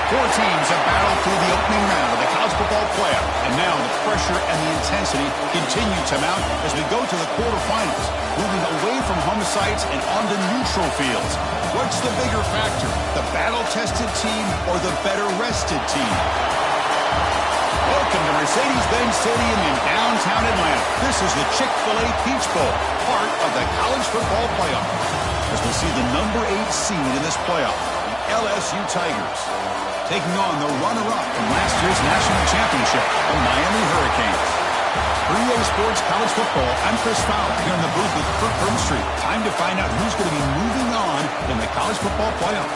Four teams have battled through the opening round of the college football playoff, and now the pressure and the intensity continue to mount as we go to the quarterfinals, moving away from home sites and onto neutral fields. What's the bigger factor, the battle-tested team or the better-rested team? Welcome to Mercedes-Benz Stadium in downtown Atlanta. This is the Chick-fil-A Peach Bowl, part of the college football playoff, as we'll see the number 8 seed in this playoff, the LSU Tigers, taking on the runner-up from last year's national championship, the Miami Hurricanes. For EA Sports College Football, I'm Chris Fowler here in the booth with Kurt Burnstreet. Time to find out who's going to be moving on in the college football playoff.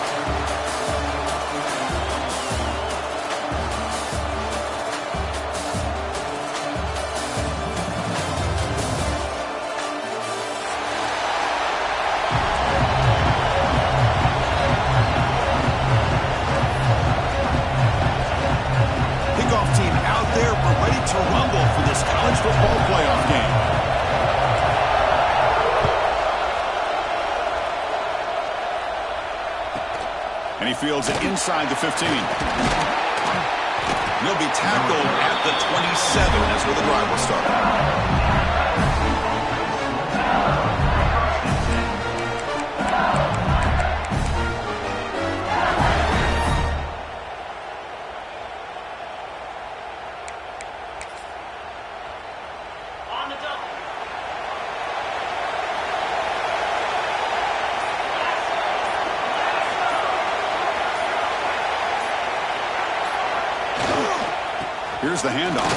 And he fields it inside the 15. He'll be tackled at the 27. That's where the drive will start. Here's the handoff.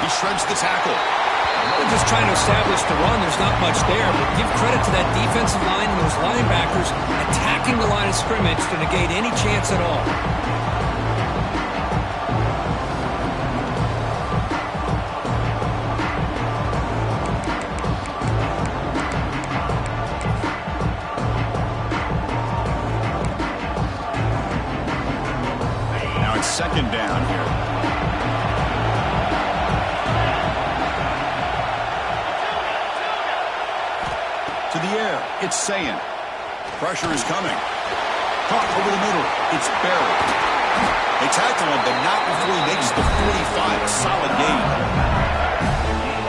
He shreds the tackle. They're just trying to establish the run. There's not much there, but give credit to that defensive line and those linebackers attacking the line of scrimmage to negate any chance at all. Now it's second down here. To the air, it's Sayin. Pressure is coming. Caught over the middle, it's Barry. They tackle him, but not before he makes the 45, a solid gain.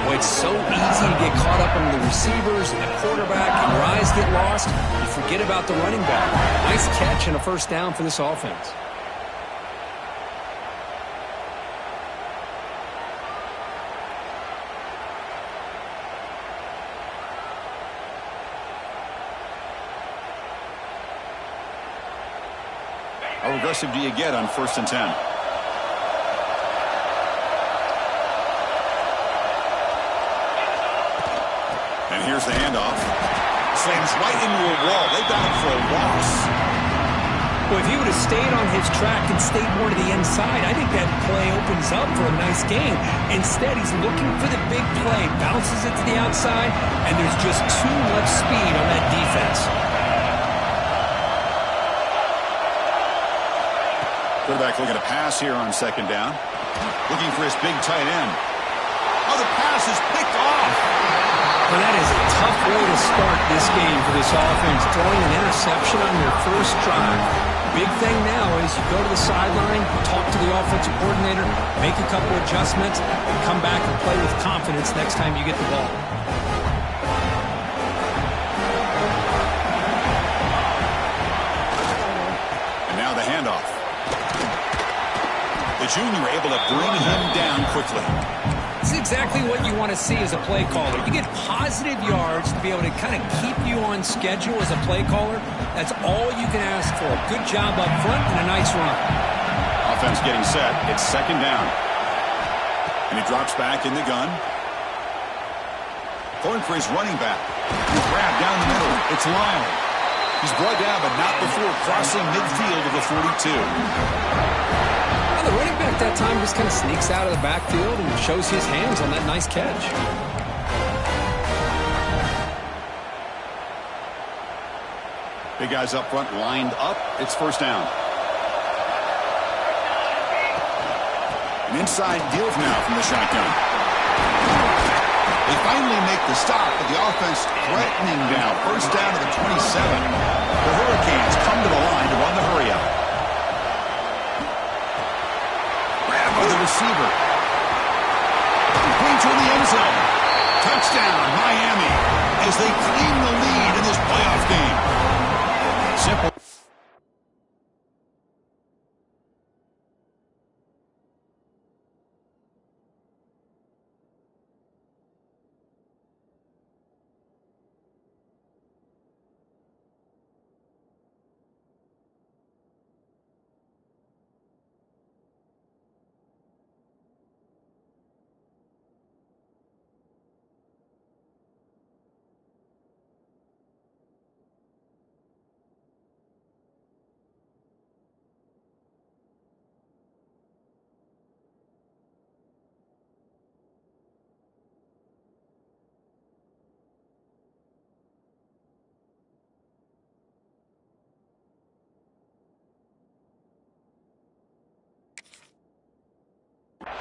Boy, it's so easy to get caught up on the receivers and the quarterback, and your eyes get lost. You forget about the running back. Nice catch and a first down for this offense. How aggressive do you get on 1st and 10? And here's the handoff. Slams right into a wall. They got him for a loss. Well, if he would have stayed on his track and stayed more to the inside, I think that play opens up for a nice gain. Instead, he's looking for the big play, bounces it to the outside, and there's just too much speed on that defense. Quarterback looking to pass here on 2nd down. Looking for his big tight end. Oh, the pass is picked off. Well, that is a tough way to start this game for this offense, throwing an interception on your first drive. Big thing now is you go to the sideline, talk to the offensive coordinator, make a couple adjustments, and come back and play with confidence next time you get the ball. And now the handoff. The junior able to bring him down quickly. This is exactly what you want to see as a play caller. You get positive yards to be able to kind of keep you on schedule as a play caller. That's all you can ask for. Good job up front and a nice run. Offense getting set. It's 2nd down. And he drops back in the gun. Going for his running back. Grab down the middle. It's Lyle. He's brought down, but not before crossing midfield of the 42. The running back that time just kind of sneaks out of the backfield and shows his hands on that nice catch. Big guys up front lined up. It's 1st down. An inside give now from the shotgun. They finally make the stop, but the offense threatening now. 1st down to the 27. The Hurricanes come to the line to run the hurry out. as they claim the lead in this playoff game. Simple.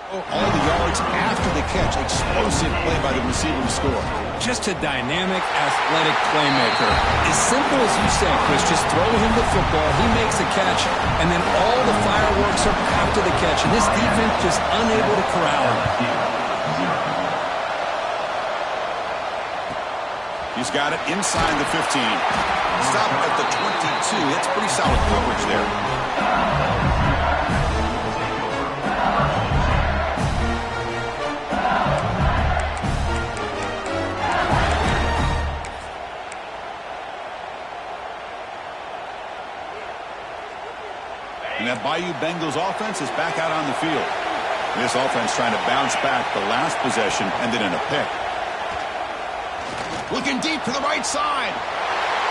All the yards after the catch. Explosive play by the receiver to score. Just a dynamic, athletic playmaker. As simple as you say, Chris, just throw him the football, he makes the catch, and then all the fireworks are after the catch. And this defense just unable to corral him. He's got it inside the 15. Stop at the 22. That's pretty solid coverage there. And that Bayou Bengals offense is back out on the field. This offense trying to bounce back. The last possession ended in a pick. Looking deep to the right side.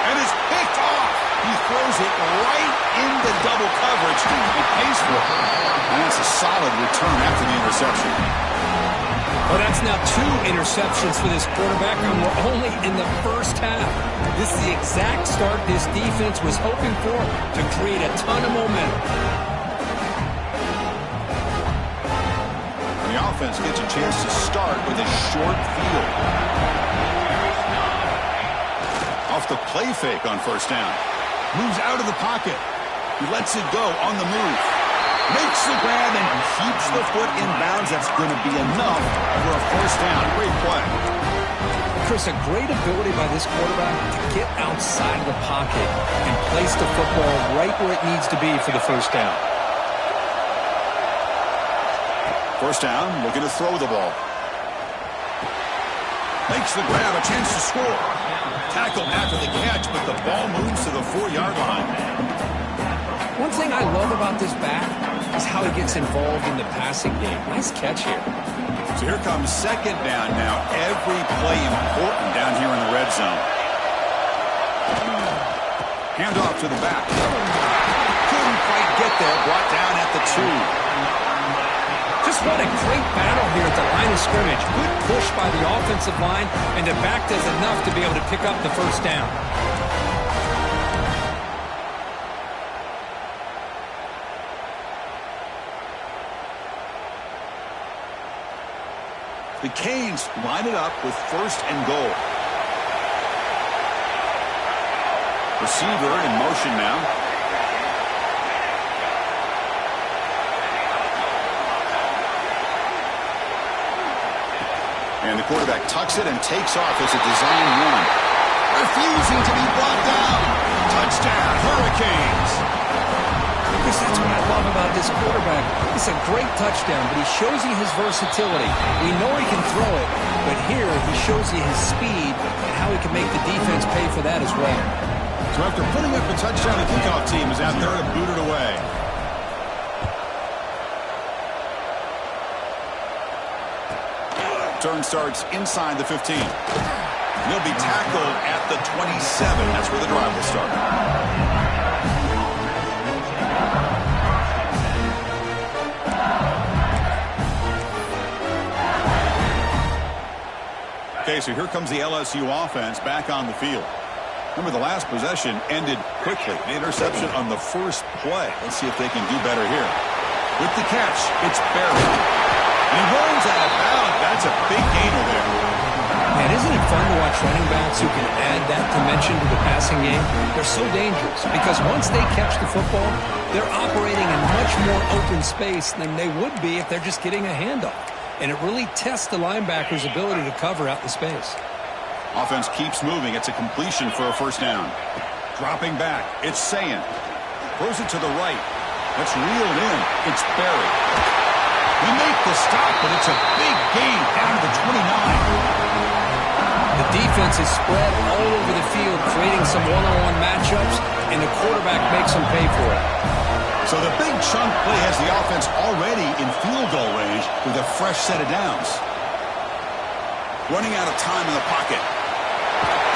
And it's picked off. He throws it right into double coverage and pays for it. And that's a solid return after the interception. Well, that's now 2 interceptions for this quarterback, and we're only in the first half. This is the exact start this defense was hoping for to create a ton of momentum. And the offense gets a chance to start with a short field. Off the play fake on first down. Moves out of the pocket. He lets it go on the move. Makes the grab and keeps the foot in bounds. That's going to be enough for a first down. Great play. Chris, a great ability by this quarterback to get outside of the pocket and place the football right where it needs to be for the first down. First down, looking to throw the ball. Makes the grab, a chance to score. Tackle after the catch, but the ball moves to the 4-yard line. One thing I love about this back is how he gets involved in the passing game. Nice catch here. So here comes second down now. Every play important down here in the red zone. Handoff to the back. Couldn't quite get there. Brought down at the 2. Just what a great battle here at the line of scrimmage. Good push by the offensive line, and the back does enough to be able to pick up the first down. The Canes line it up with first and goal. Receiver in motion now. And the quarterback tucks it and takes off as a design run. Refusing to be brought down. Touchdown, Hurricanes. Because that's what I love about this quarterback. It's a great touchdown, but he shows you his versatility. We know he can throw it, but here he shows you his speed and how he can make the defense pay for that as well. So after putting up a touchdown, the kickoff team is out there to boot it away. Turn starts inside the 15. He'll be tackled at the 27. That's where the drive will start. Okay, so here comes the LSU offense back on the field. Remember, the last possession ended quickly. The interception on the first play. Let's see if they can do better here. With the catch, it's Barry. And he runs out of bounds. That's a big gainer there. Man, isn't it fun to watch running backs who can add that dimension to the passing game? They're so dangerous because once they catch the football, they're operating in much more open space than they would be if they're just getting a handoff. And it really tests the linebacker's ability to cover out the space. Offense keeps moving. It's a completion for a first down. Dropping back. It's Sayin. Throws it to the right. It's reeled in. It's Berry. He made the stop, but it's a big gain down to the 29. The defense is spread all over the field, creating some one-on-one matchups, and the quarterback makes them pay for it. So the big chunk play has the offense already in field goal range with a fresh set of downs. Running out of time in the pocket.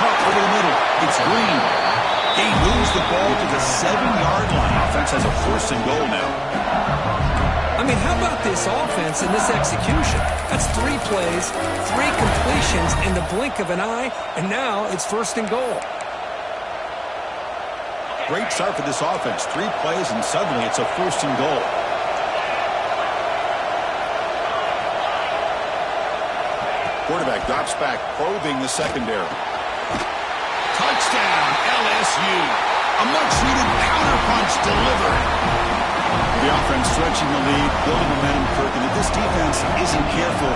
Pump over the middle. It's Green. He moves the ball to the 7-yard line. Offense has a first and goal now. I mean, how about this offense and this execution? That's 3 plays, 3 completions in the blink of an eye, and now it's first and goal. Great start for this offense. 3 plays, and suddenly it's a first and goal. Quarterback drops back, probing the secondary. Touchdown, LSU. A much-needed counterpunch delivered. The offense stretching the lead, building momentum, Kirk, and if this defense isn't careful,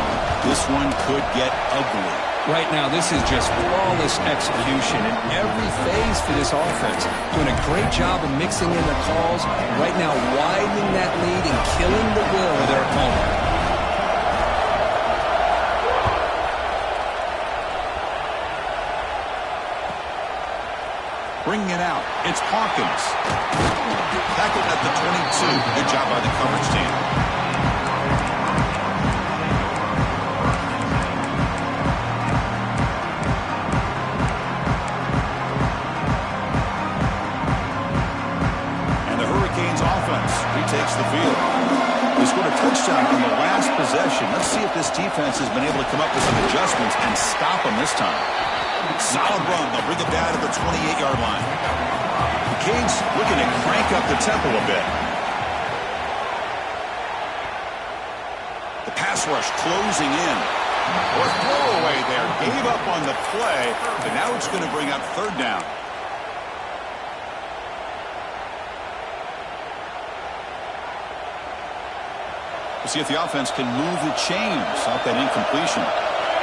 this one could get ugly. Right now, this is just flawless execution in every phase for this offense. Doing a great job of mixing in the calls. Right now, widening that lead and killing the will of their opponent. Bringing it out. It's Hawkins. Tackled at the 22. Good job by the coverage team. And the Hurricanes offense retakes the field. They scored a touchdown on the last possession. Let's see if this defense has been able to come up with some adjustments and stop them this time. Solid run. They'll bring it down to the 28-yard line. The Canes looking to crank up the tempo a bit. The pass rush closing in. Or throwaway there. Gave up on the play, but now it's going to bring up third down. We'll see if the offense can move the chains off that incompletion.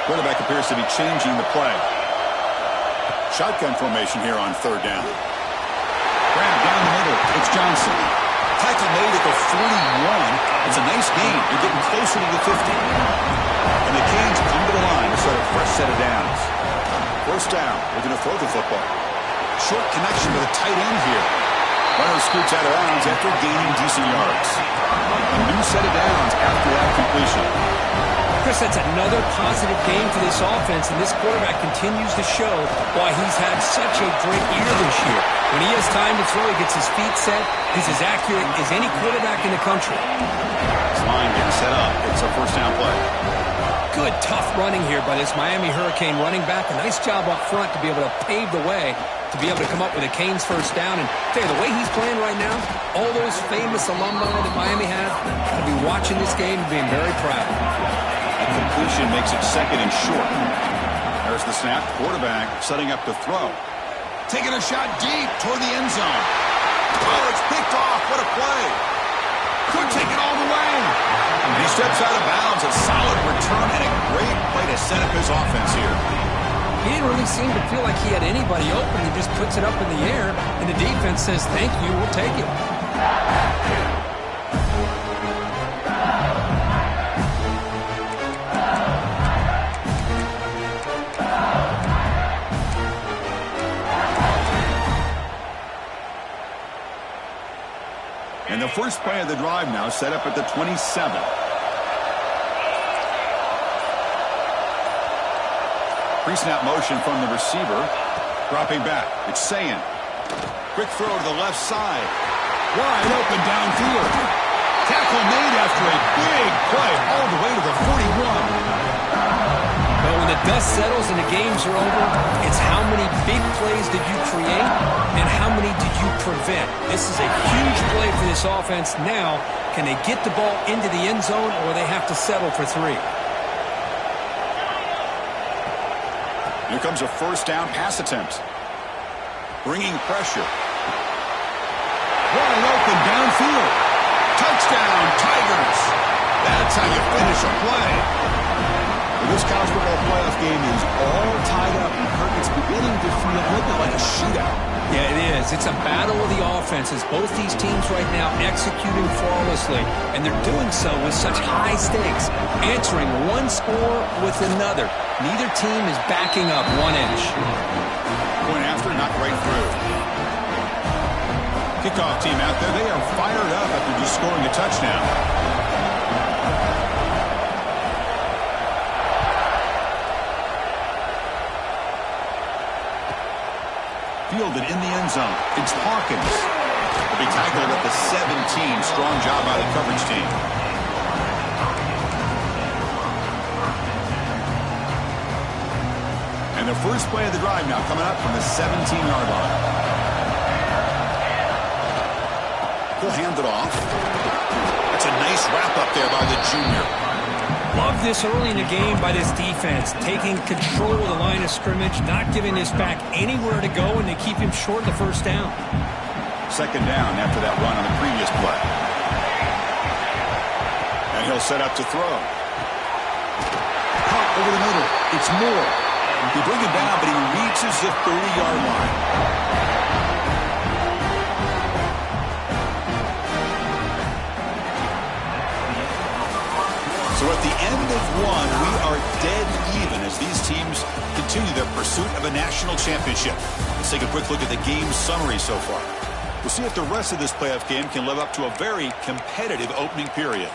Quarterback appears to be changing the play. Shotgun formation here on third down. Grab down the middle. It's Johnson. Tackle made at the 41. It's a nice gain. You're getting closer to the 50. And the Canes come to the line to start a fresh set of downs. First down. They're going to throw the football. Short connection to the tight end here. Runner scoots out of bounds after gaining decent yards. A new set of downs after that completion. Chris, that's another positive game for this offense, and this quarterback continues to show why he's had such a great year this year. When he has time to throw, he gets his feet set. He's as accurate as any quarterback in the country. This line getting set up. It's a first down play. Good, tough running here by this Miami Hurricane running back. A nice job up front to be able to pave the way, to be able to come up with a Canes first down. And tell you, the way he's playing right now, all those famous alumni that Miami had will be watching this game and being very proud. Completion makes it second and short. There's the snap. Quarterback setting up to throw. Taking a shot deep toward the end zone. Oh, it's picked off. What a play. Could take it all the way. He steps out of bounds. A solid return and a great play to set up his offense here. He didn't really seem to feel like he had anybody open. He just puts it up in the air, and the defense says, thank you, we'll take it. And the first play of the drive now set up at the 27. Pre-snap motion from the receiver. Dropping back. It's Sayin. Quick throw to the left side. Wide open downfield. Tackle made after a big play all the way to the 41. But when the dust settles and the games are over, it's how many big plays did you create and how many did you prevent. This is a huge play for this offense. Now, can they get the ball into the end zone or they have to settle for 3? Here comes a first down pass attempt. Bringing pressure. Wide open downfield. Touchdown, Tigers. That's how you finish a play. This college football playoff game is all tied up, and Kirk, it's beginning to feel a little bit like a shootout. Yeah, it is. It's a battle of the offenses. Both these teams right now executing flawlessly, and they're doing so with such high stakes, answering one score with another. Neither team is backing up 1 inch. Point after, knocked right through. Kickoff team out there, they are fired up after just scoring a touchdown. Fielded in the end zone. It's Hawkins. Will be tackled at the 17. Strong job by the coverage team. And the first play of the drive now coming up from the 17-yard line. He'll hand it off. That's a nice wrap up there by the junior. Love this early in the game by this defense, taking control of the line of scrimmage, not giving this back anywhere to go, and they keep him short the first down. Second down after that run on the previous play. And he'll set up to throw. Caught over the middle. It's Moore. He bring it down, but he reaches the 30-yard line. So at the end of one, we are dead even as these teams continue their pursuit of a national championship. Let's take a quick look at the game summary so far. We'll see if the rest of this playoff game can live up to a very competitive opening period.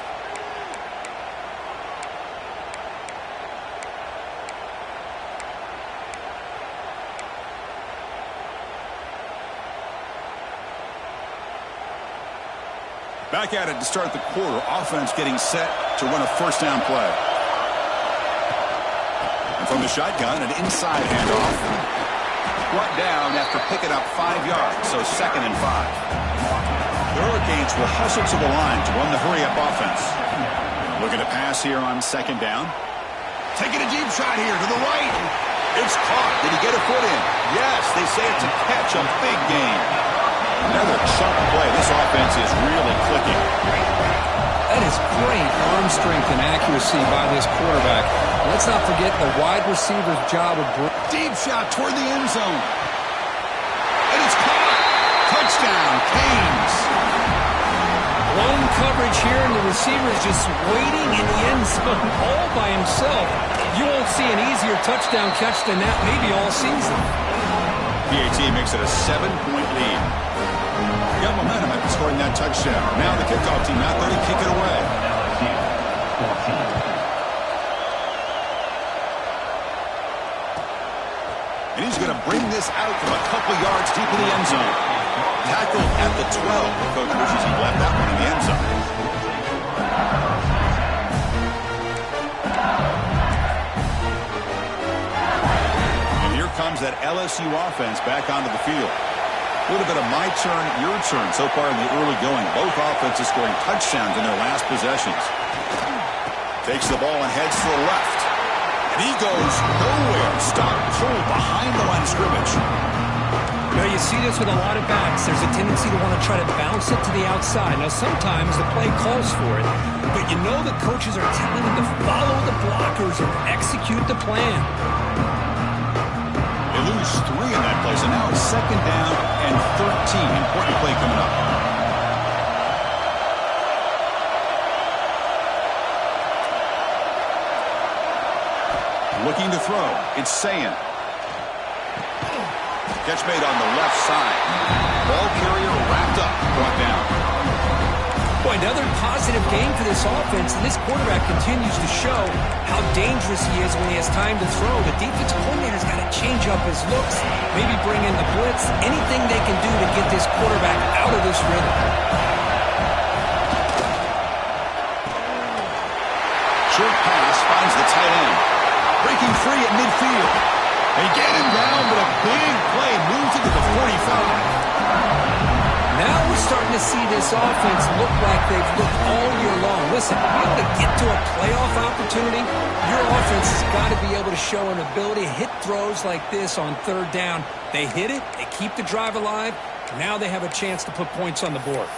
Back at it to start the quarter. Offense getting set to run a first down play. And from the shotgun, an inside handoff. Brought down after picking up 5 yards, so 2nd and 5. The Hurricanes will hustle to the line to run the hurry-up offense. Looking to pass here on 2nd down. Taking a deep shot here to the right. It's caught. Did he get a foot in? Yes, they say it's a catch, a big gain. Another chunk play. This offense is really clicking. That is great arm strength and accuracy by this quarterback. Let's not forget the wide receiver's job of deep shot toward the end zone. And it's caught. Touchdown, Canes. One coverage here, and the receiver is just waiting in the end zone all by himself. You won't see an easier touchdown catch than that maybe all season. PAT makes it a 7-point lead. Got momentum after scoring that touchdown. Now the kickoff team out there to kick it away. And he's going to bring this out from a couple yards deep in the end zone. Tackled at the 12. The coach wishes he left that one in the end zone. And here comes that LSU offense back onto the field. A little bit of my turn, your turn so far in the early going. Both offenses scoring touchdowns in their last possessions. Takes the ball and heads to the left. And he goes nowhere. Stop pulled behind the line of scrimmage. You know, you see this with a lot of backs. There's a tendency to want to try to bounce it to the outside. Now, sometimes the play calls for it, but you know the coaches are telling them to follow the blockers and execute the plan. They lose 3 in that play, so now it's 2nd down and 13. Important play coming up. Looking to throw. It's Sayin. Catch made on the left side. Ball carrier wrapped up, brought down. Boy, another positive game for this offense, and this quarterback continues to show how dangerous he is when he has time to throw. The defensive coordinator's got to change up his looks, maybe bring in the blitz, anything they can do to get this quarterback out of this rhythm. Short pass finds the tight end. Breaking free at midfield. They get him down, but a big play moves it to the 45. Now we're starting to see this offense look like they've looked all year long. Listen, to be able to get to a playoff opportunity, your offense has got to be able to show an ability to hit throws like this on 3rd down. They hit it, they keep the drive alive, now they have a chance to put points on the board.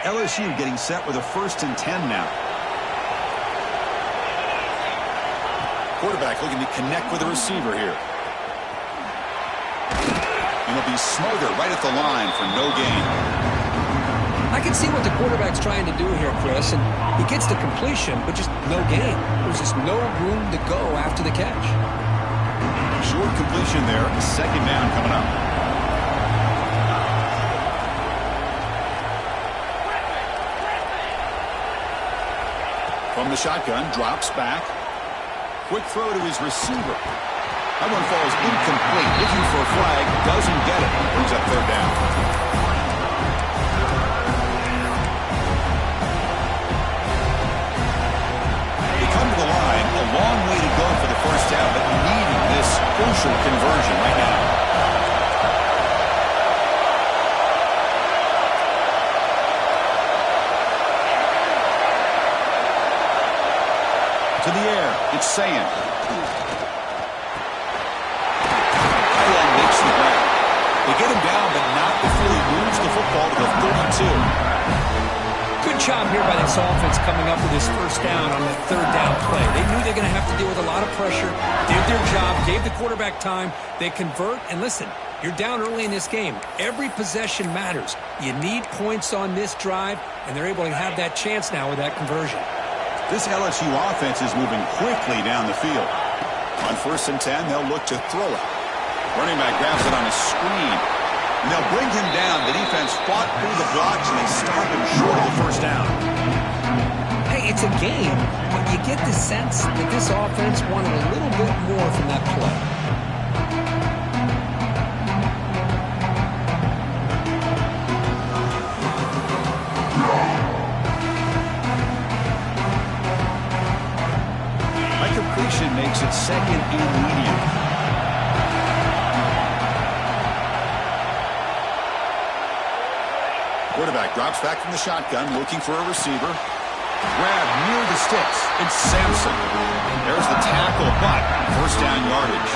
LSU getting set with a 1st and 10 now. Quarterback looking to connect with the receiver here. And he'll be smothered right at the line for no gain. I can see what the quarterback's trying to do here, Chris, and he gets the completion, but just no gain. There's just no room to go after the catch. Short completion there. 2nd down coming up. From the shotgun, drops back. Quick throw to his receiver. That one falls incomplete. Looking for a flag. Doesn't get it. Brings up 3rd down. They come to the line. A long way to go for the 1st down, but needing this crucial conversion right now. To the air, it's Sayan. Highland makes the grab. They get him down, but not before he moves the football to the 32. Good job here by this offense coming up with his 1st down on the 3rd down play. They knew they were going to have to deal with a lot of pressure, did their job, gave the quarterback time. They convert, and listen, you're down early in this game. Every possession matters. You need points on this drive, and they're able to have that chance now with that conversion. This LSU offense is moving quickly down the field. On 1st and 10, they'll look to throw it. Running back grabs it on a screen. And they'll bring him down. The defense fought through the blocks, and they stop him short of the 1st down. Hey, it's a game, but you get the sense that this offense wanted a little bit more from that play. Completion makes it 2nd and medium. Quarterback drops back from the shotgun, looking for a receiver. Grab near the sticks. It's Sampson. There's the tackle, but 1st down yardage.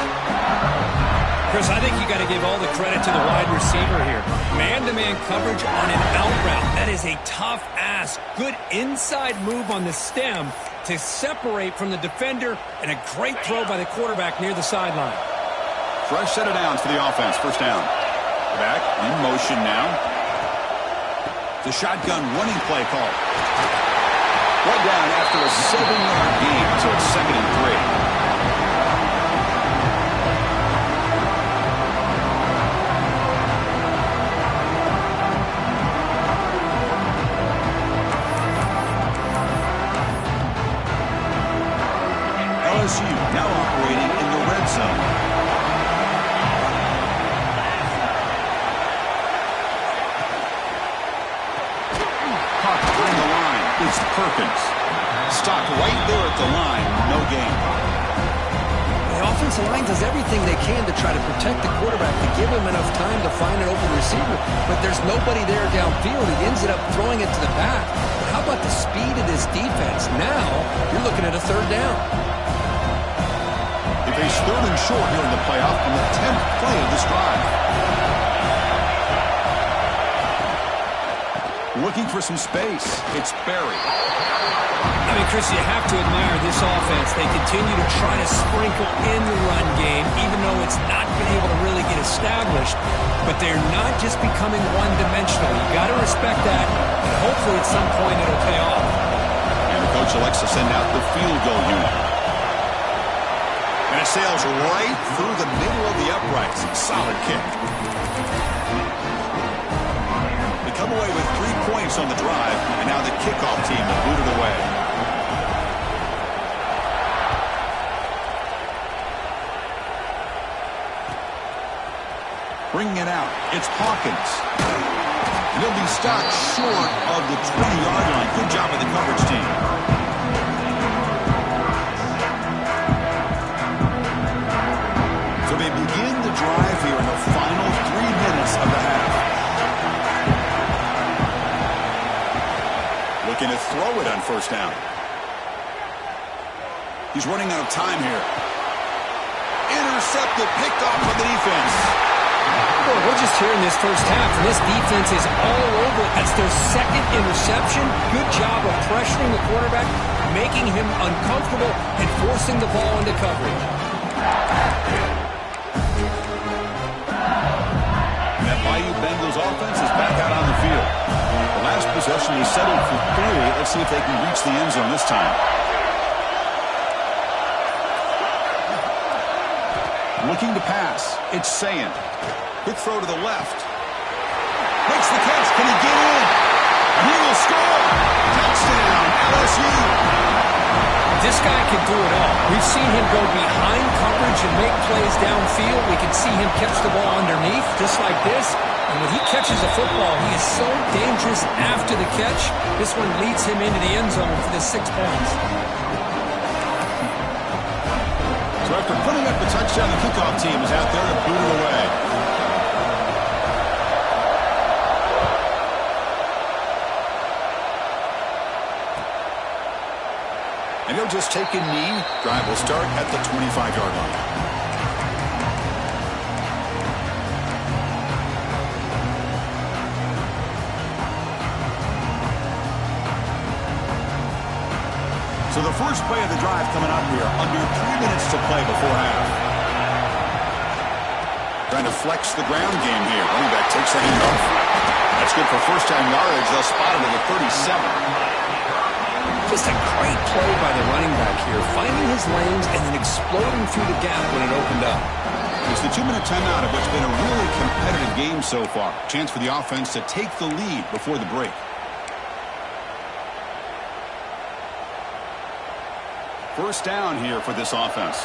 Chris, I think you got to give all the credit to the wide receiver here. Man-to-man coverage on an out route. That is a tough ask. Good inside move on the stem to separate from the defender, and a great throw by the quarterback near the sideline. Fresh set of downs for the offense. 1st down. Back in motion now. The shotgun running play call. One down after a 7-yard gain, so it's 2nd and 3. LSU now operating in the red zone. Puck behind the line. It's Perkins. Stopped right there at the line. No gain. The offensive line does everything they can to try to protect the quarterback, to give him enough time to find an open receiver. But there's nobody there downfield. He ends up throwing it to the back. But how about the speed of this defense? Now you're looking at a 3rd down. They face 3rd and short here in the playoff on the 10th play of this drive. Looking for some space. It's Berry. I mean, Chris, you have to admire this offense. They continue to try to sprinkle in the run game, even though it's not been able to really get established. But they're not just becoming one-dimensional. You got to respect that, and hopefully at some point it'll pay off. And the coach elects to send out the field goal unit. And it sails right through the middle of the uprights. Solid kick. They come away with 3 points on the drive, and now the kickoff team will boot it away. Bringing it out, it's Hawkins. And he'll be stopped short of the 20-yard line. Good job of the coverage team. So they begin the drive here in the final 3 minutes of the half. Looking to throw it on 1st down. He's running out of time here. Intercepted, picked off by the defense. Well, We're just here in this first half, and this defense is all over it. That's their second interception. Good job of pressuring the quarterback, making him uncomfortable, and forcing the ball into coverage. That Bayou Bengals offense is back out on the field. The last possession, they settled for 3. Let's see if they can reach the end zone this time. Looking to pass. It's Sayin. Quick throw to the left. Makes the catch. Can he get in? And he will score. Touchdown, LSU. This guy can do it all. We've seen him go behind coverage and make plays downfield. We can see him catch the ball underneath, just like this. And when he catches a football, he is so dangerous after the catch. This one leads him into the end zone for the 6 points. So after putting up the touchdown, the kickoff team is out there to boot it away. And he'll just take a knee. Drive will start at the 25-yard line. So the first play of the drive coming up here. Under 3 minutes to play before half. Trying to flex the ground game here. Running back takes that off. That's good for first down yardage. They'll spot him at the 37. Just a great play by the running back here, finding his lanes and then exploding through the gap when it opened up. It's the 2-minute timeout of what's been a really competitive game so far. Chance for the offense to take the lead before the break. First down here for this offense.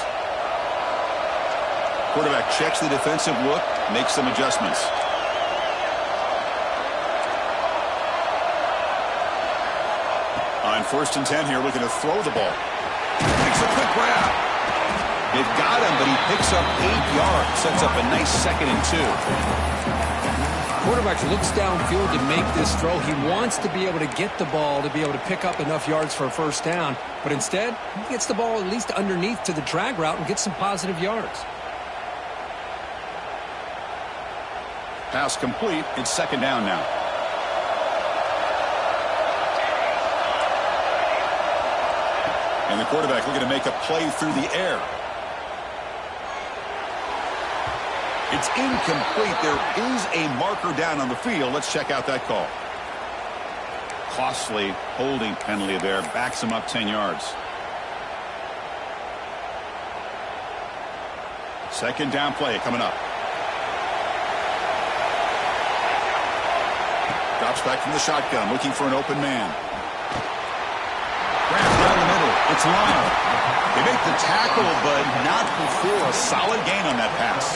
Quarterback checks the defensive look, makes some adjustments. On 1st and 10 here, looking to throw the ball. Makes a quick grab. They've got him, but he picks up 8 yards. Sets up a nice 2nd and 2. Quarterback looks downfield to make this throw. He wants to be able to get the ball to be able to pick up enough yards for a first down. But instead, he gets the ball at least underneath to the drag route and gets some positive yards. Pass complete. It's 2nd down now. And the quarterback looking to make a play through the air. It's incomplete. There is a marker down on the field. Let's check out that call. Costly holding penalty there. Backs him up 10 yards. 2nd down play coming up. Drops back from the shotgun, looking for an open man. Grabs down the middle. It's Lyle. They make the tackle, but not before a solid gain on that pass.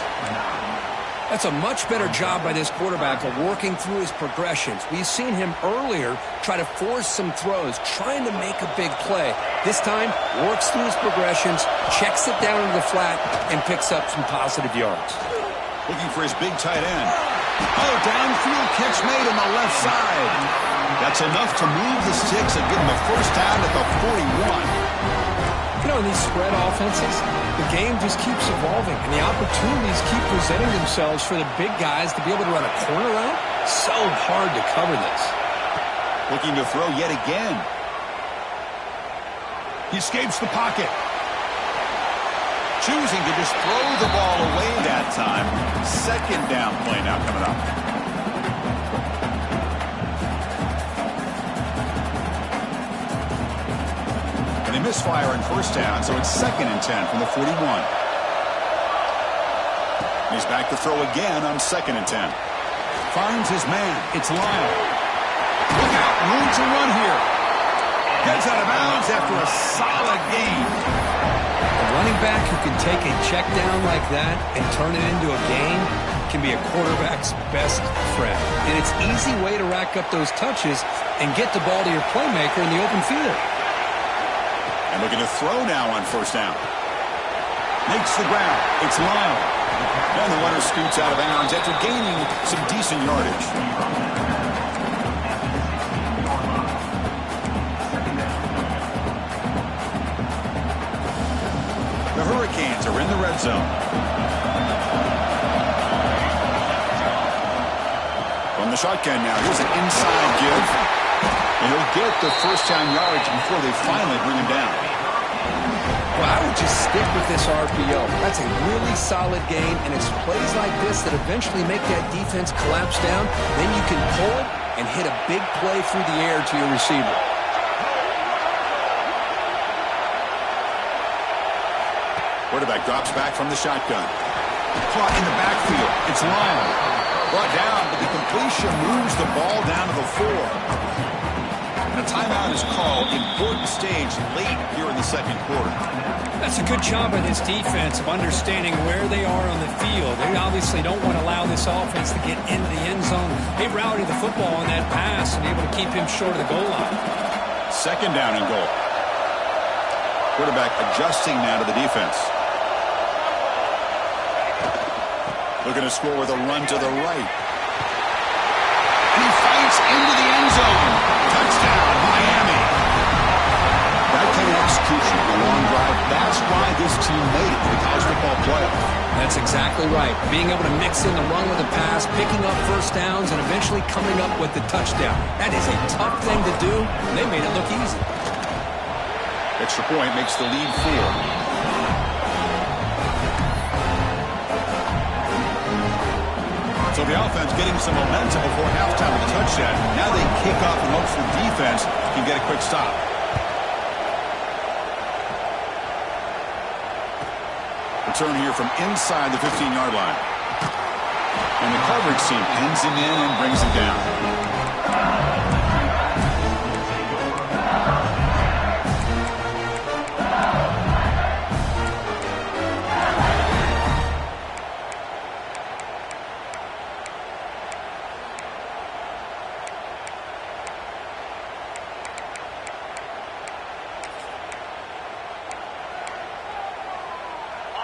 That's a much better job by this quarterback of working through his progressions. We've seen him earlier try to force some throws, trying to make a big play. This time, works through his progressions, checks it down to the flat, and picks up some positive yards. Looking for his big tight end. Oh, downfield catch made on the left side. That's enough to move the sticks and give him a first down at the 41. You know, in these spread offenses, the game just keeps evolving, and the opportunities keep presenting themselves for the big guys to be able to run a corner out. So hard to cover this. Looking to throw yet again. He escapes the pocket. Choosing to just throw the ball away that time. 2nd down play now coming up. And they misfire in first down, so it's 2nd and 10 from the 41. He's back to throw again on 2nd and 10. Finds his man. It's Lyle. Look out. Room to run here. Gets out of bounds after a solid gain. A running back who can take a check down like that and turn it into a gain can be a quarterback's best friend. And it's an easy way to rack up those touches and get the ball to your playmaker in the open field. And looking to throw now on first down. Makes the ground. It's Lyle. And the runner scoots out of bounds after gaining some decent yardage. The Hurricanes are in the red zone. the shotgun now. Here's an inside give. And he'll get the first down yardage before they finally bring him down. Well, I would just stick with this RPO. That's a really solid game, and it's plays like this that eventually make that defense collapse down. Then you can pull it and hit a big play through the air to your receiver. Quarterback drops back from the shotgun. Caught in the backfield. It's Lyon. Brought down, but the completion moves the ball down to the 4. And a timeout is called. Important stage late here in the second quarter. That's a good job by this defense of understanding where they are on the field. They obviously don't want to allow this offense to get into the end zone. They routed the football on that pass and able to keep him short of the goal line. Second down and goal. Quarterback adjusting now to the defense. Looking to score with a run to the right. He fights into the end zone. Touchdown, Miami. That kind of execution, a long drive, that's why this team made it to the college football playoff. That's exactly right. Being able to mix in the run with the pass, picking up first downs, and eventually coming up with the touchdown. That is a tough thing to do, and they made it look easy. Extra point makes the lead 4. So the offense getting some momentum before halftime with a touchdown. Now they kick off and hopes the defense can get a quick stop. Return here from inside the 15-yard line. And the coverage team pins him in and brings him down.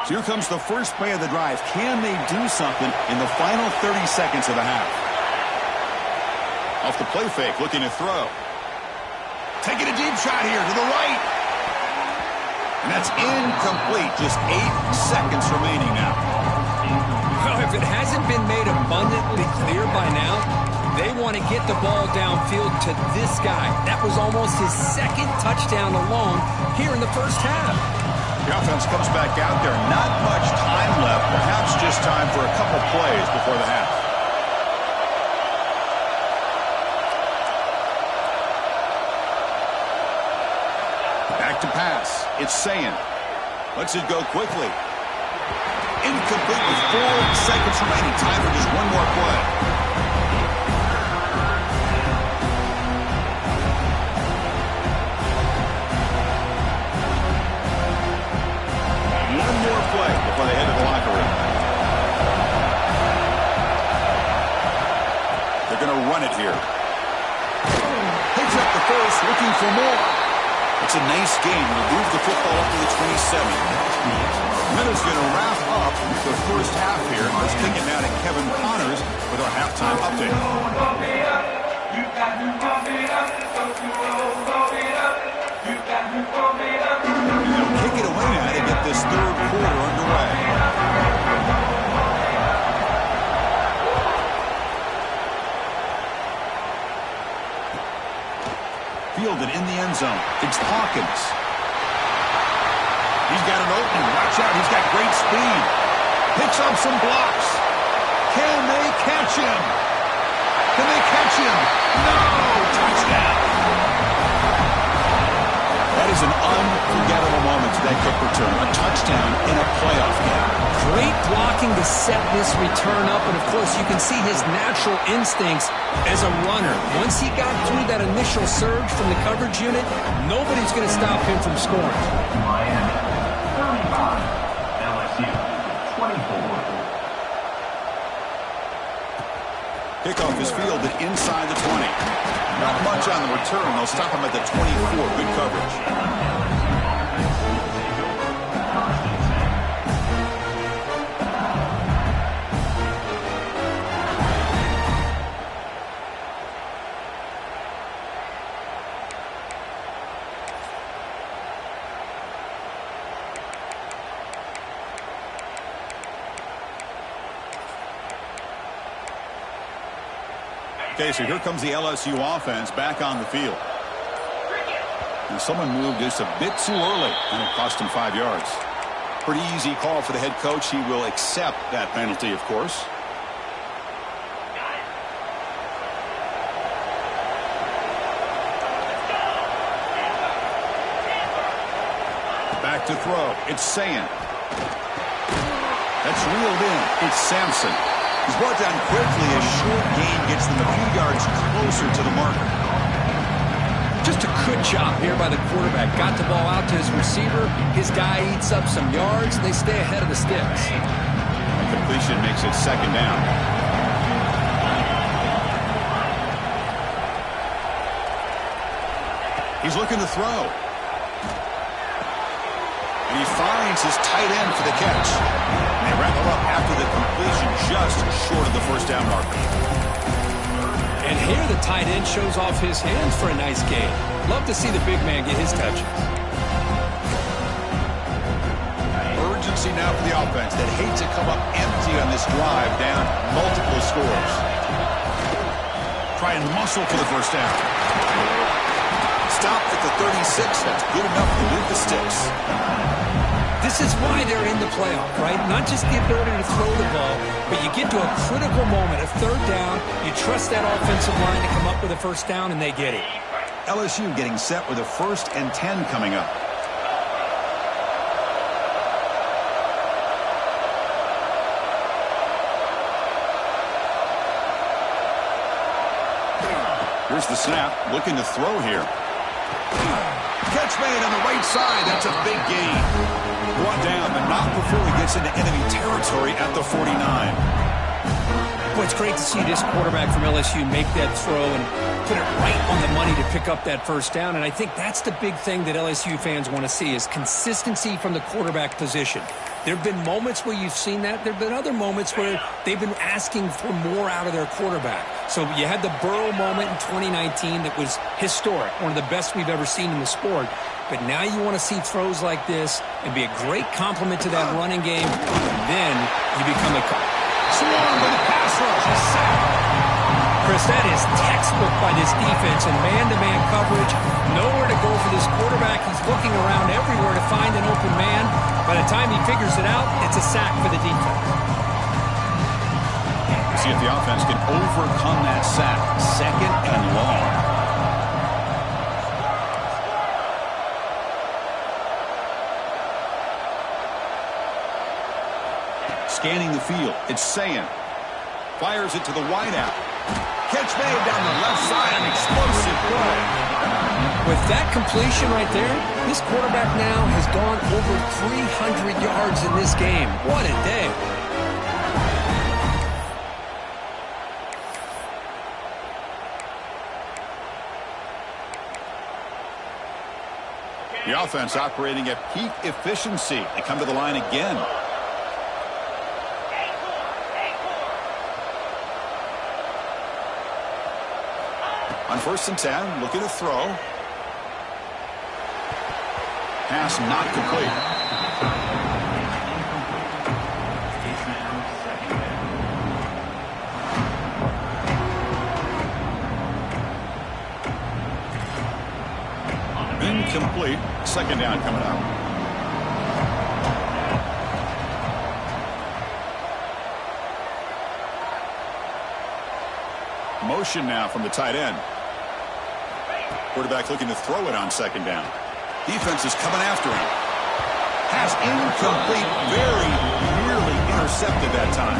So here comes the first play of the drive. Can they do something in the final 30 seconds of the half? Off the play fake, looking to throw. Taking a deep shot here to the right. And that's incomplete. Just 8 seconds remaining now. Well, if it hasn't been made abundantly clear by now, they want to get the ball downfield to this guy. That was almost his second touchdown alone here in the first half. The offense comes back out there. Not much time left. Perhaps just time for a couple plays before the half. Back to pass. It's Sayin. Lets it go quickly. Incomplete with 4 seconds remaining. Time for just one more play. Play before they head to the locker room. They're going to run it here. Picks up the first, looking for more. It's a nice game. They'll move the football up to the 27. Minutes going to wrap up the first half here. Let's kick it now to Kevin Connors with our halftime update. They'll kick it away now to get this third quarter underway. Fielded in the end zone. It's Hawkins. He's got an opening. Watch out. He's got great speed. Picks up some blocks. Can they catch him? Can they catch him? No! Touchdown! That is an unforgettable moment to that kick return. A touchdown in a playoff game. Great blocking to set this return up, and of course you can see his natural instincts as a runner. Once he got through that initial surge from the coverage unit, nobody's going to stop him from scoring. Miami, 35, LSU, 24. Kickoff is fielded inside the 20. Not much on the return. They'll stop him at the 24. Good coverage. Okay, so here comes the LSU offense back on the field. And someone moved just a bit too early, and it cost him 5 yards. Pretty easy call for the head coach. He will accept that penalty, of course. Back to throw. It's Sayan. That's reeled in. It's Sampson. He's brought down quickly. A short gain gets them a few yards closer to the marker. Just a good job here by the quarterback. Got the ball out to his receiver. His guy eats up some yards. They stay ahead of the sticks. Completion makes it second down. He's looking to throw. And he finds his tight end for the catch. And they wrap him up after the completion just short of the first down marker. And here the tight end shows off his hands for a nice gain. Love to see the big man get his touches. Urgency now for the offense that hates to come up empty on this drive, down multiple scores. Try and muscle for the first down. Stopped at the 36. That's good enough to move the sticks. This is why they're in the playoff, right? Not just the ability to throw the ball, but you get to a critical moment, a third down. You trust that offensive line to come up with a first down, and they get it. LSU getting set with a 1st and 10 coming up. Here's the snap. Looking to throw here. Catch made on the right side. That's a big gain. Brought down, but not before he gets into enemy territory at the 49. Boy, it's great to see this quarterback from LSU make that throw and put it right on the money to pick up that first down. And I think that's the big thing that LSU fans want to see is consistency from the quarterback position. There have been moments where you've seen that. There have been other moments where they've been asking for more out of their quarterback. So you had the Burrow moment in 2019 that was historic, one of the best we've ever seen in the sport. But now you want to see throws like this and be a great complement to that running game. And then you become a... Swung by the pass rush. Chris, that is textbook by this defense and man-to-man coverage. Nowhere to go for this quarterback. He's looking around everywhere to find an open man. By the time he figures it out, it's a sack for the defense. See if the offense can overcome that sack. 2nd and long. Scanning the field. It's Sayan. Fires it to the wideout. Catch made down the left side. An explosive play. With that completion right there, this quarterback now has gone over 300 yards in this game. What a day. The offense operating at peak efficiency. They come to the line again. On 1st and 10, looking to throw. Pass not complete. Incomplete. 2nd down coming up. Motion now from the tight end. Quarterback looking to throw it on 2nd down. Defense is coming after him. Pass incomplete. Very nearly intercepted that time.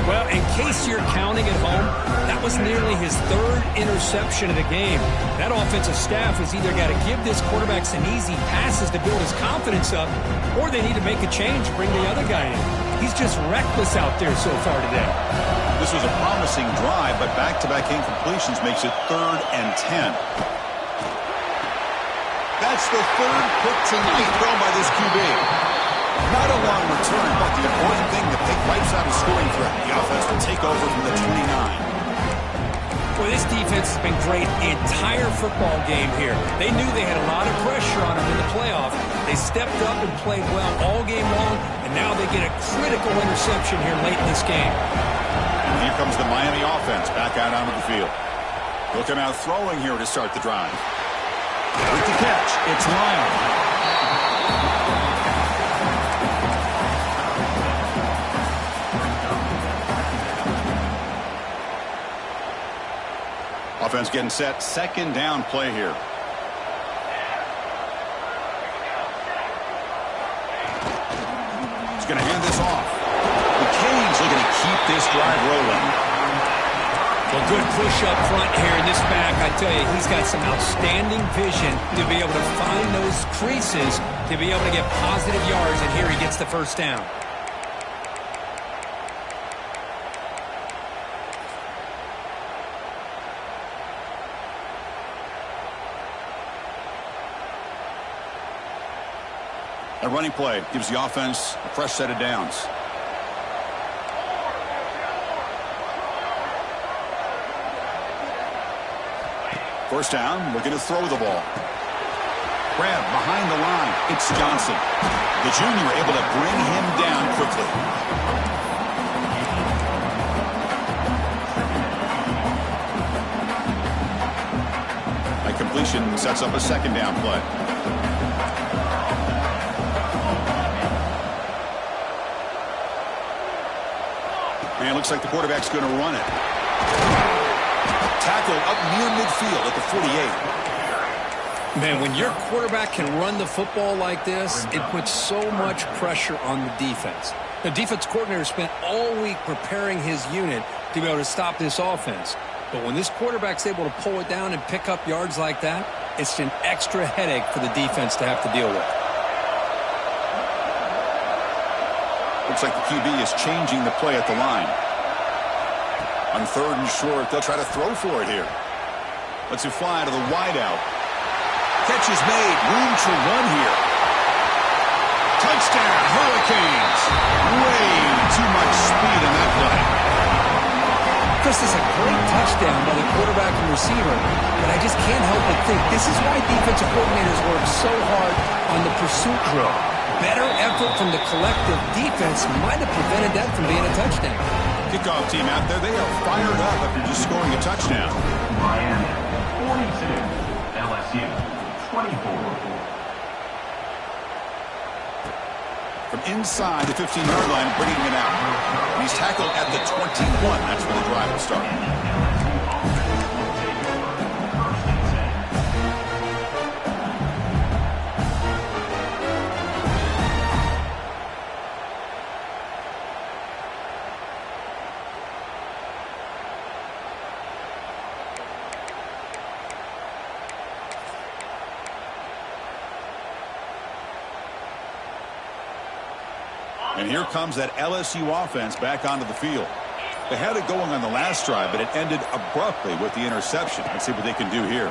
Well, in case you're counting at home, that was nearly his 3rd interception of the game. That offensive staff has either got to give this quarterback some easy passes to build his confidence up, or they need to make a change, bring the other guy in. He's just reckless out there so far today. This was a promising drive, but back-to-back incompletions makes it 3rd and 10. That's the 3rd pick tonight thrown by this QB. Not a long return, but the important thing, the pick wipes out a scoring threat. The offense will take over from the 29. Well, this defense has been great the entire football game here. They knew they had a lot of pressure on them in the playoff. They stepped up and played well all game long, and now they get a critical interception here late in this game. Here comes the Miami offense back out onto the field. They'll come out throwing here to start the drive. With the catch, it's Lyon. Offense getting set. Second down play here. He's going to hand this off. The Canes looking to keep this drive rolling. Well, good push up front here in this back. I tell you, he's got some outstanding vision to be able to find those creases, to be able to get positive yards, and here he gets the first down. A running play gives the offense a fresh set of downs. First down, looking to throw the ball. Grab behind the line. It's Johnson. The junior able to bring him down quickly. That completion sets up a second down play. And it looks like the quarterback's going to run it. Tackle up near midfield at the 48. Man, when your quarterback can run the football like this, it puts so much pressure on the defense. The defense coordinator spent all week preparing his unit to be able to stop this offense. But when this quarterback's able to pull it down and pick up yards like that, it's an extra headache for the defense to have to deal with. Looks like the QB is changing the play at the line. On third and short, they'll try to throw for it here. Let's it fly to the wideout. Catch is made. Room to run here. Touchdown, Hurricanes. Way too much speed in that play. Chris, is a great touchdown by the quarterback and receiver, but I just can't help but think this is why defensive coordinators work so hard on the pursuit drill. Better effort from the collective defense might have prevented that from being a touchdown. Kickoff team out there, they are fired up after just scoring a touchdown. Miami 42, LSU 24. From inside the 15-yard line, bringing it out. And he's tackled at the 21. That's where the drive will start. And here comes that LSU offense back onto the field. They had it going on the last drive, but it ended abruptly with the interception. Let's see what they can do here.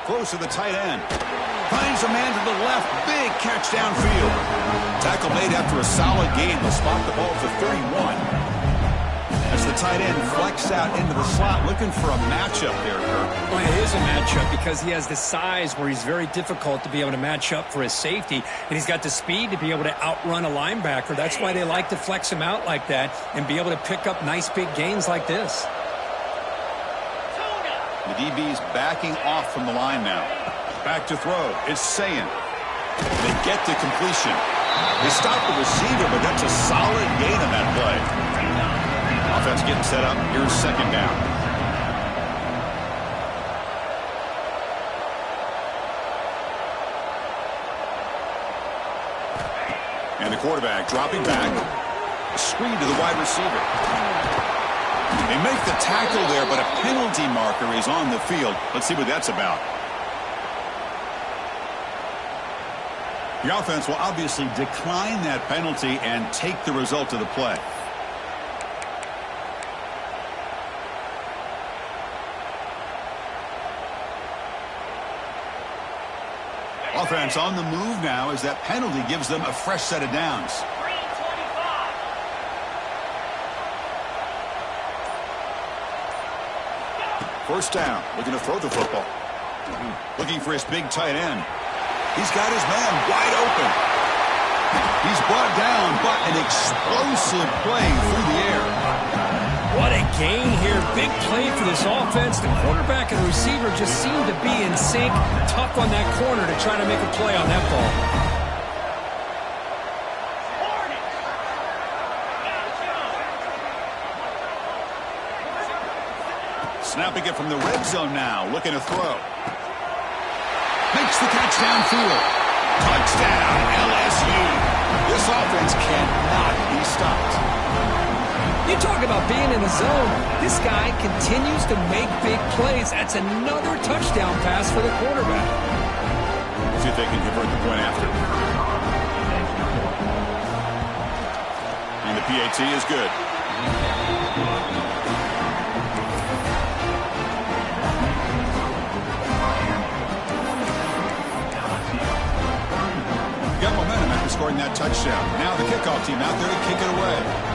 Close to the tight end. Finds a man to the left. Big catch downfield. Tackle made after a solid gain. They'll spot the ball to 31. As the tight end flex out into the slot, looking for a matchup there, Kirk. Well, it is a matchup because he has the size where he's very difficult to be able to match up for his safety, and he's got the speed to be able to outrun a linebacker. That's why they like to flex him out like that and be able to pick up nice big gains like this. The DB's backing off from the line now. Back to throw. It's Sayin. They get to completion. They stop the receiver, but that's a solid gain on that play. Offense getting set up. Here's second down. And the quarterback dropping back. A screen to the wide receiver. They make the tackle there, but a penalty marker is on the field. Let's see what that's about. The offense will obviously decline that penalty and take the result of the play. Offense on the move now as that penalty gives them a fresh set of downs. First down, looking to throw the football. Looking for his big tight end. He's got his man wide open. He's brought down, but an explosive play through the air. What a gain here. Big play for this offense. The quarterback and the receiver just seem to be in sync. Tough on that corner to try to make a play on that ball. Snapping it from the red zone now. Looking to throw. Makes the catch downfield. Touchdown, LSU. This offense cannot be stopped. You talk about being in the zone. This guy continues to make big plays. That's another touchdown pass for the quarterback. See if they can convert the point after. And the PAT is good. Got momentum after scoring that touchdown. Now the kickoff team out there to kick it away.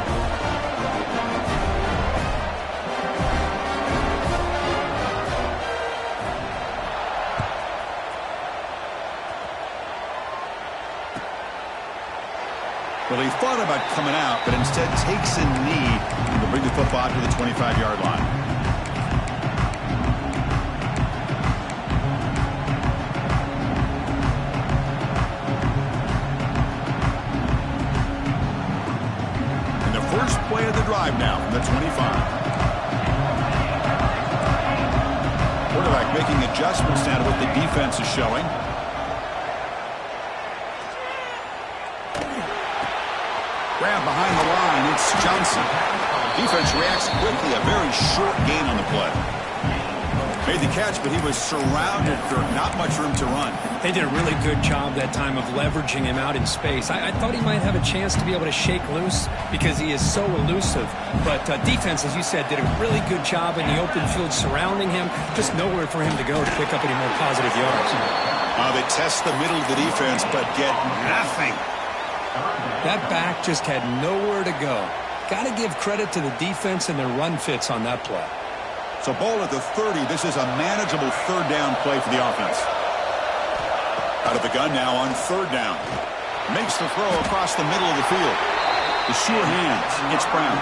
Well, he thought about coming out, but instead takes a knee to bring the football to the 25-yard line. And the first play of the drive now from the 25. Quarterback making adjustments now to what the defense is showing. Grab behind the line, it's Johnson. Defense reacts quickly, a very short gain on the play. Made the catch, but he was surrounded for not much room to run. They did a really good job that time of leveraging him out in space. I thought he might have a chance to be able to shake loose because he is so elusive. But defense, as you said, did a really good job in the open field surrounding him. Just nowhere for him to go to pick up any more positive yards. They test the middle of the defense, but get nothing. That back just had nowhere to go. Got to give credit to the defense and their run fits on that play. So ball at the 30. This is a manageable third down play for the offense. Out of the gun now on third down. Makes the throw across the middle of the field. The sure hands. It's Brown.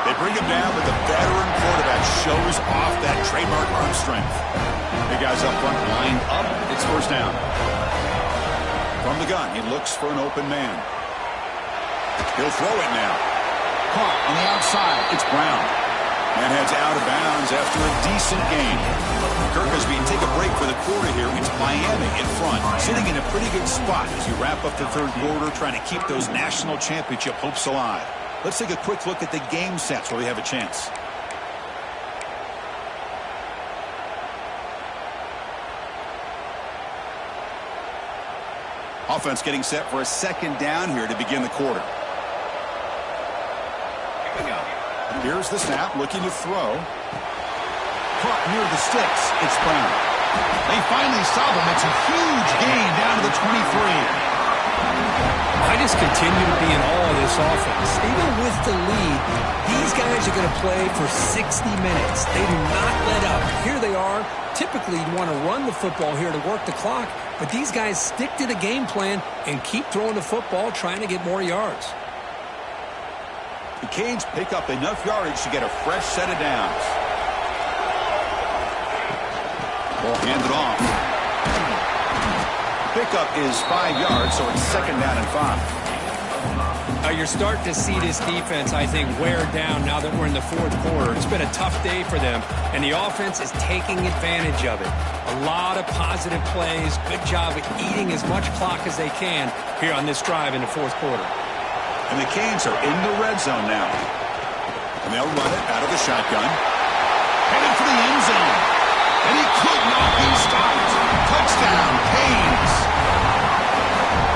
They bring him down, but the veteran quarterback shows off that trademark arm strength. The guys up front lined up. It's first down. From the gun, he looks for an open man. He'll throw it now. Caught on the outside. It's Brown. And heads out of bounds after a decent gain. Kirkby take a break for the quarter here. It's Miami in front, sitting in a pretty good spot as you wrap up the third quarter, trying to keep those national championship hopes alive. Let's take a quick look at the game sets where we have a chance. Offense getting set for a second down here to begin the quarter. Here's the snap, looking to throw. Caught near the sticks. It's Brown. They finally stop him. It's a huge gain down to the 23. I just continue to be in awe of this offense. Even with the lead, these guys are going to play for 60 minutes. They do not let up. Here they are. Typically, you'd want to run the football here to work the clock, but these guys stick to the game plan and keep throwing the football, trying to get more yards. The Canes pick up enough yardage to get a fresh set of downs. Ball handed off. Pickup is 5 yards, so it's second down and 5. You're starting to see this defense, I think, wear down now that we're in the fourth quarter. It's been a tough day for them, and the offense is taking advantage of it. A lot of positive plays. Good job at eating as much clock as they can here on this drive in the fourth quarter. And the Canes are in the red zone now. And they'll run it out of the shotgun. Headed for the end zone. And he could not be stopped. Touchdown, Canes.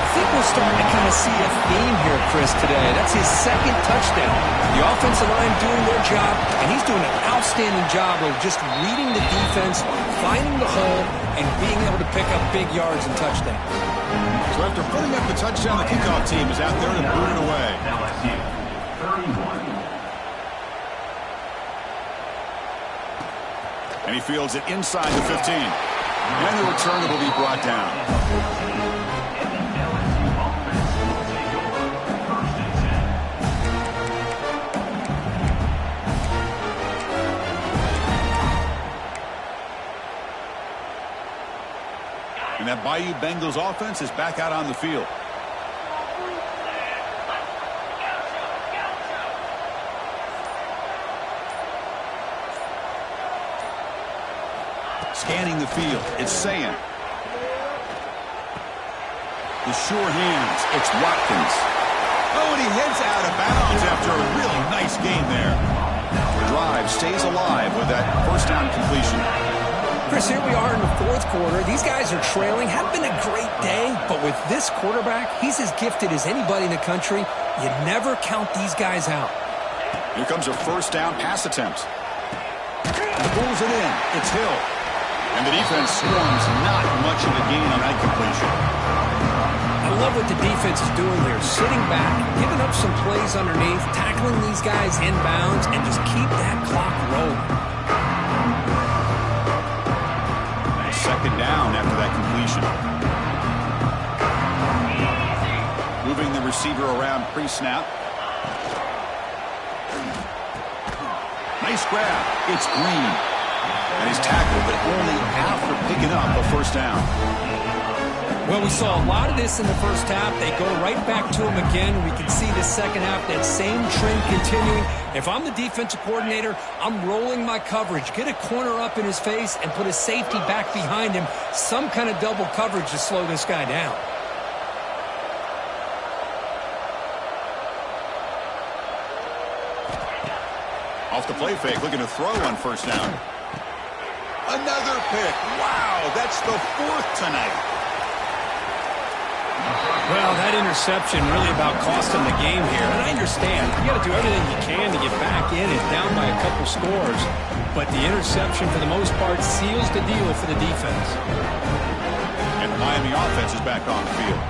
I think we're starting to kind of see a theme here, Chris, today. That's his second touchdown. The offensive line doing their job, and he's doing an outstanding job of just reading the defense, finding the hole, and being able to pick up big yards and touchdowns. So after putting up the touchdown, the kickoff team is out there to boot it away. LSU, 31. And he fields it inside the 15. And the return will be brought down. that Bayou Bengals offense is back out on the field. Scanning the field, it's Sayan. The sure hands, it's Watkins. Oh, and he heads out of bounds after a really nice game there. The drive stays alive with that first down completion. Chris, here we are in the fourth quarter. These guys are trailing. Hadn't been a great day, but with this quarterback, he's as gifted as anybody in the country. You never count these guys out. Here comes a first down pass attempt. He pulls it in. It's Hill. And the defense swarms not much of a gain on that completion. I love what the defense is doing here. Sitting back, giving up some plays underneath, tackling these guys inbounds, and just keep that clock rolling. Second down after that completion. Moving the receiver around pre-snap. Nice grab. It's Green. And he's tackled, but only after picking up a first down. Well, we saw a lot of this in the first half. They go right back to him again. We can see the second half, that same trend continuing. If I'm the defensive coordinator, I'm rolling my coverage. Get a corner up in his face and put a safety back behind him. Some kind of double coverage to slow this guy down. Off the play fake, looking to throw on first down. Another pick. Wow, that's the fourth tonight. Well, that interception really about cost him the game here. And I understand. You got to do everything you can to get back in and down by a couple scores. But the interception, for the most part, seals the deal for the defense. And the Miami offense is back on the field.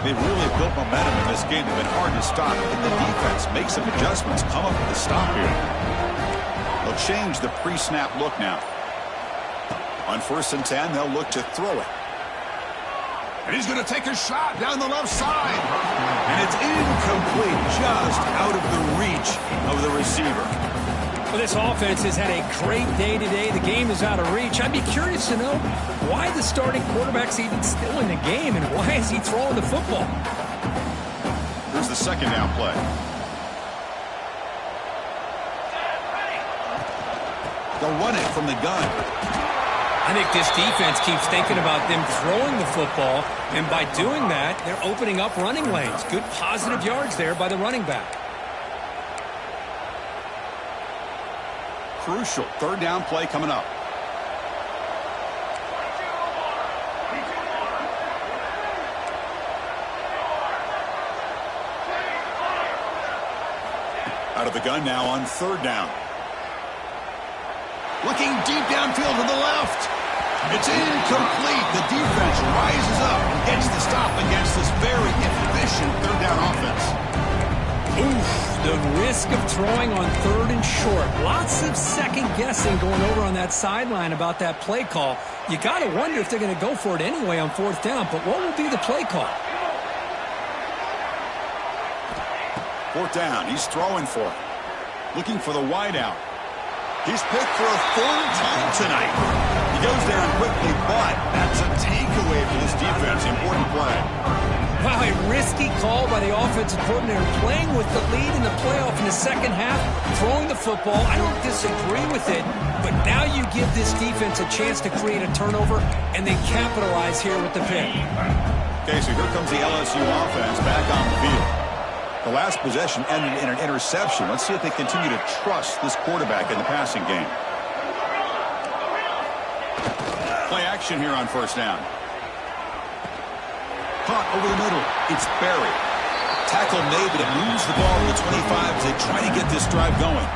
They've really built momentum in this game. They've been hard to stop. And the defense makes some adjustments, come up with a stop here. They'll change the pre-snap look now. On 1st and 10, they'll look to throw it. And he's going to take a shot down the left side. And it's incomplete, just out of the reach of the receiver. Well, this offense has had a great day today. The game is out of reach. I'd be curious to know why the starting quarterback's even still in the game and why is he throwing the football? Here's the second down play. They'll run it from the gun. I think this defense keeps thinking about them throwing the football, and by doing that, they're opening up running lanes. Good positive yards there by the running back. Crucial third down play coming up. Out of the gun now on third down. Looking deep downfield to the left. It's incomplete. The defense rises up and gets the stop against this very efficient third down offense. Oof, the risk of throwing on third and short. Lots of second guessing going over on that sideline about that play call. You got to wonder if they're going to go for it anyway on fourth down, but what will be the play call? Fourth down, he's throwing for it. Looking for the wide out. He's picked for a third time tonight. He goes down quickly, but that's a takeaway for this defense. Important play. Wow, a risky call by the offensive coordinator, playing with the lead in the playoff in the second half, throwing the football. I don't disagree with it, but now you give this defense a chance to create a turnover and then capitalize here with the pick. Okay, so here comes the LSU offense back on the field. The last possession ended in an interception. Let's see if they continue to trust this quarterback in the passing game. Play action here on first down. Caught over the middle. It's Barry. Tackle made, but it moves the ball to the 25 as they try to get this drive going.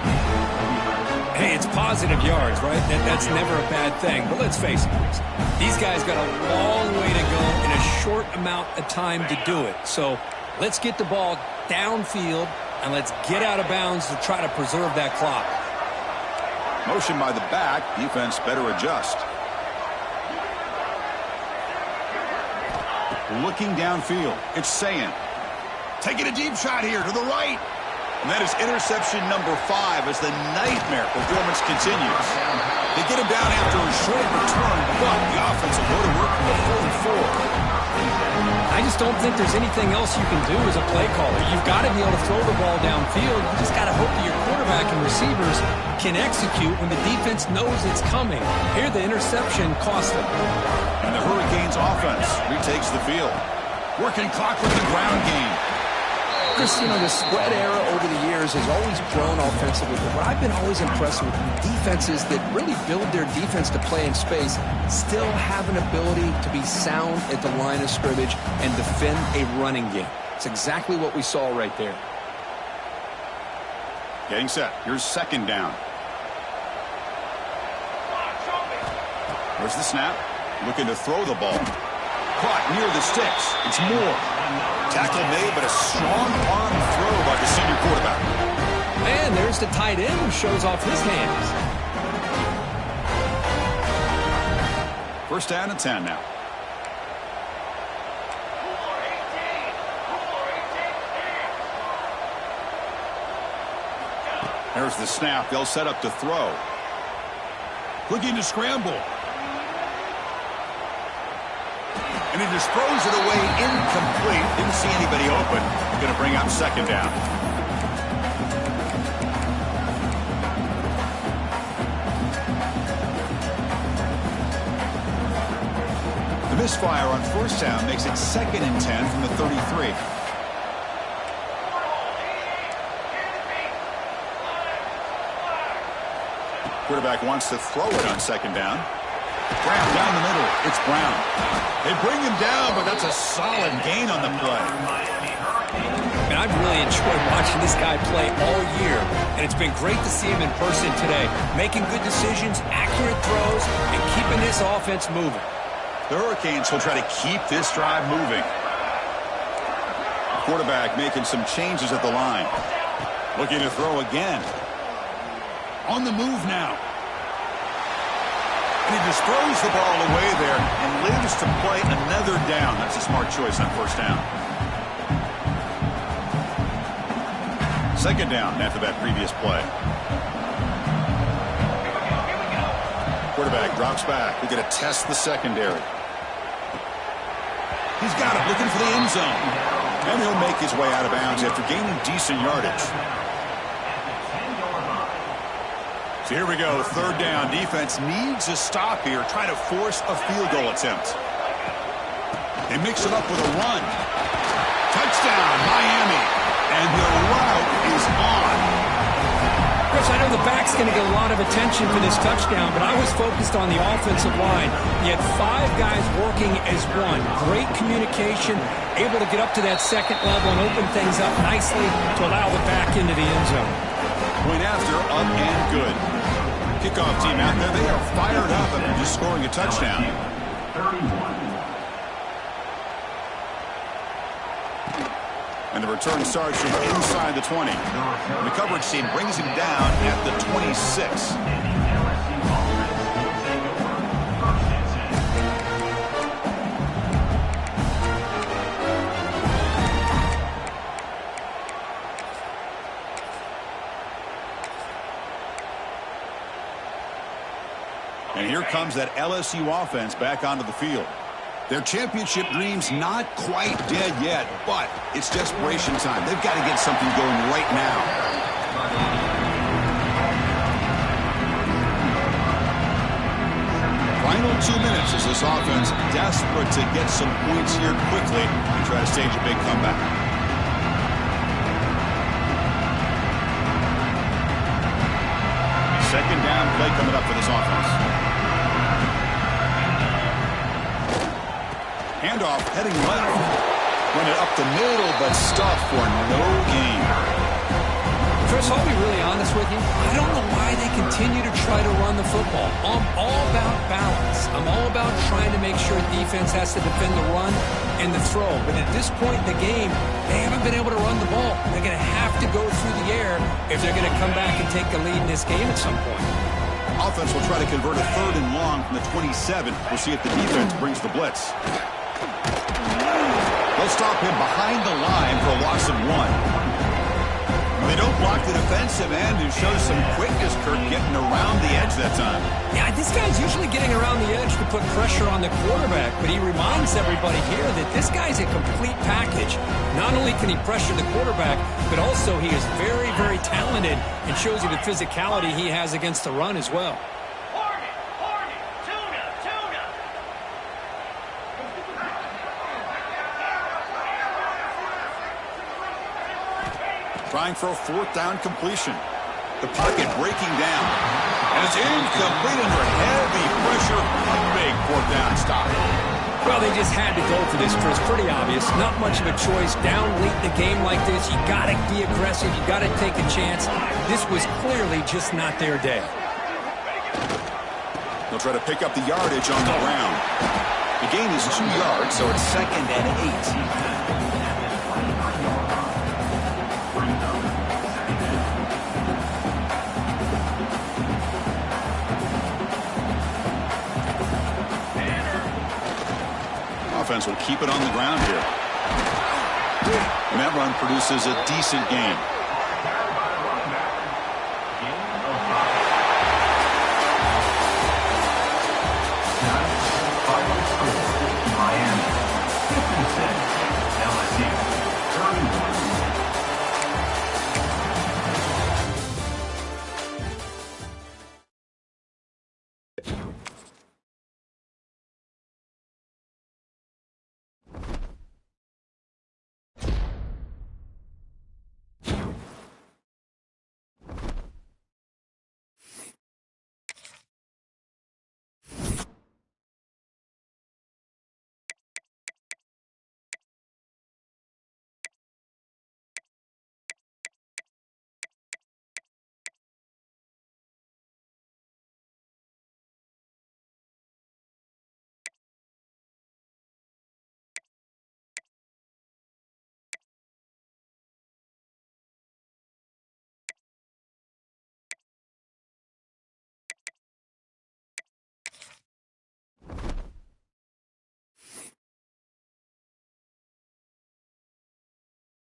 Hey, it's positive yards, right? That's never a bad thing. But let's face it, these guys got a long way to go in a short amount of time to do it. So let's get the ball downfield and let's get out of bounds to try to preserve that clock. Motion by the back. Defense better adjust. Looking downfield. It's Sayan. Taking a deep shot here to the right. And that is interception number 5 as the nightmare performance continues. They get him down after a short return, but the offense will go to work from the 44. I just don't think there's anything else you can do as a play caller. You've got to be able to throw the ball downfield. You just got to hope that your quarterback and receivers can execute when the defense knows it's coming. Here, the interception cost them. And the Hurricanes offense retakes the field. Working clock with the ground game. Chris, you know, the spread era over the years has always grown offensively, but what I've been always impressed with defenses that really build their defense to play in space still have an ability to be sound at the line of scrimmage and defend a running game. It's exactly what we saw right there. Getting set. Here's second down. There's the snap. Looking to throw the ball. Caught near the sticks. It's Moore. Tackle made, but a strong arm throw by the senior quarterback. And there's the tight end who shows off his hands. First down and 10 now. There's the snap. They'll set up to throw. Looking to scramble. And he just throws it away incomplete. Didn't see anybody open. Going to bring up second down. The misfire on first down makes it 2nd and 10 from the 33. Quarterback wants to throw it on second down. Brown down the middle. It's Brown. They bring him down, but that's a solid gain on the play. And I've really enjoyed watching this guy play all year, and it's been great to see him in person today, making good decisions, accurate throws, and keeping this offense moving. The Hurricanes will try to keep this drive moving. Quarterback making some changes at the line. Looking to throw again. On the move now. And he just throws the ball away there and lives to play another down. That's a smart choice on first down. Second down after that previous play. Quarterback drops back. We're going to test the secondary. He's got it, looking for the end zone. And he'll make his way out of bounds after gaining decent yardage. So here we go, third down. Defense needs a stop here, try to force a field goal attempt. They mix it up with a run. Touchdown, Miami. And the route is on. Chris, I know the back's going to get a lot of attention for this touchdown, but I was focused on the offensive line. You had 5 guys working as one. Great communication, able to get up to that second level and open things up nicely to allow the back into the end zone. Point after, up and good. Kickoff team out there, they are fired up after just scoring a touchdown. 31. And the return starts from inside the 20. And the coverage team brings him down at the 26. And here comes that LSU offense back onto the field. Their championship dreams not quite dead yet, but it's desperation time. They've got to get something going right now. Final 2 minutes as this offense desperate to get some points here quickly and try to stage a big comeback. Second down play coming up for this offense. Handoff heading left. Run it up the middle, but stuffed for no gain. Chris, I'll be really honest with you. I don't know why they continue to try to run the football. I'm all about balance. I'm all about trying to make sure defense has to defend the run and the throw. But at this point in the game, they haven't been able to run the ball. They're going to have to go through the air if they're going to come back and take the lead in this game at some point. Offense will try to convert a 3rd and long from the 27. We'll see if the defense brings the blitz. They'll stop him behind the line for a loss of 1. They don't block the defensive end, who shows some quickness, Kirk, getting around the edge that time. Yeah, this guy's usually getting around the edge to put pressure on the quarterback, but he reminds everybody here that this guy's a complete package. Not only can he pressure the quarterback, but also he is very, very talented and shows you the physicality he has against the run as well. Trying for a fourth down completion. The pocket breaking down. And it's incomplete under heavy pressure. A big fourth down stop. Well, they just had to go for this, Chris. Pretty obvious. Not much of a choice. Down late in the game like this, you got to be aggressive. You got to take a chance. This was clearly just not their day. They'll try to pick up the yardage on the ground. The gain is 2 yards, so it's 2nd and 8. Offense will keep it on the ground here. And that run produces a decent gain. Miami 56, LSU 31.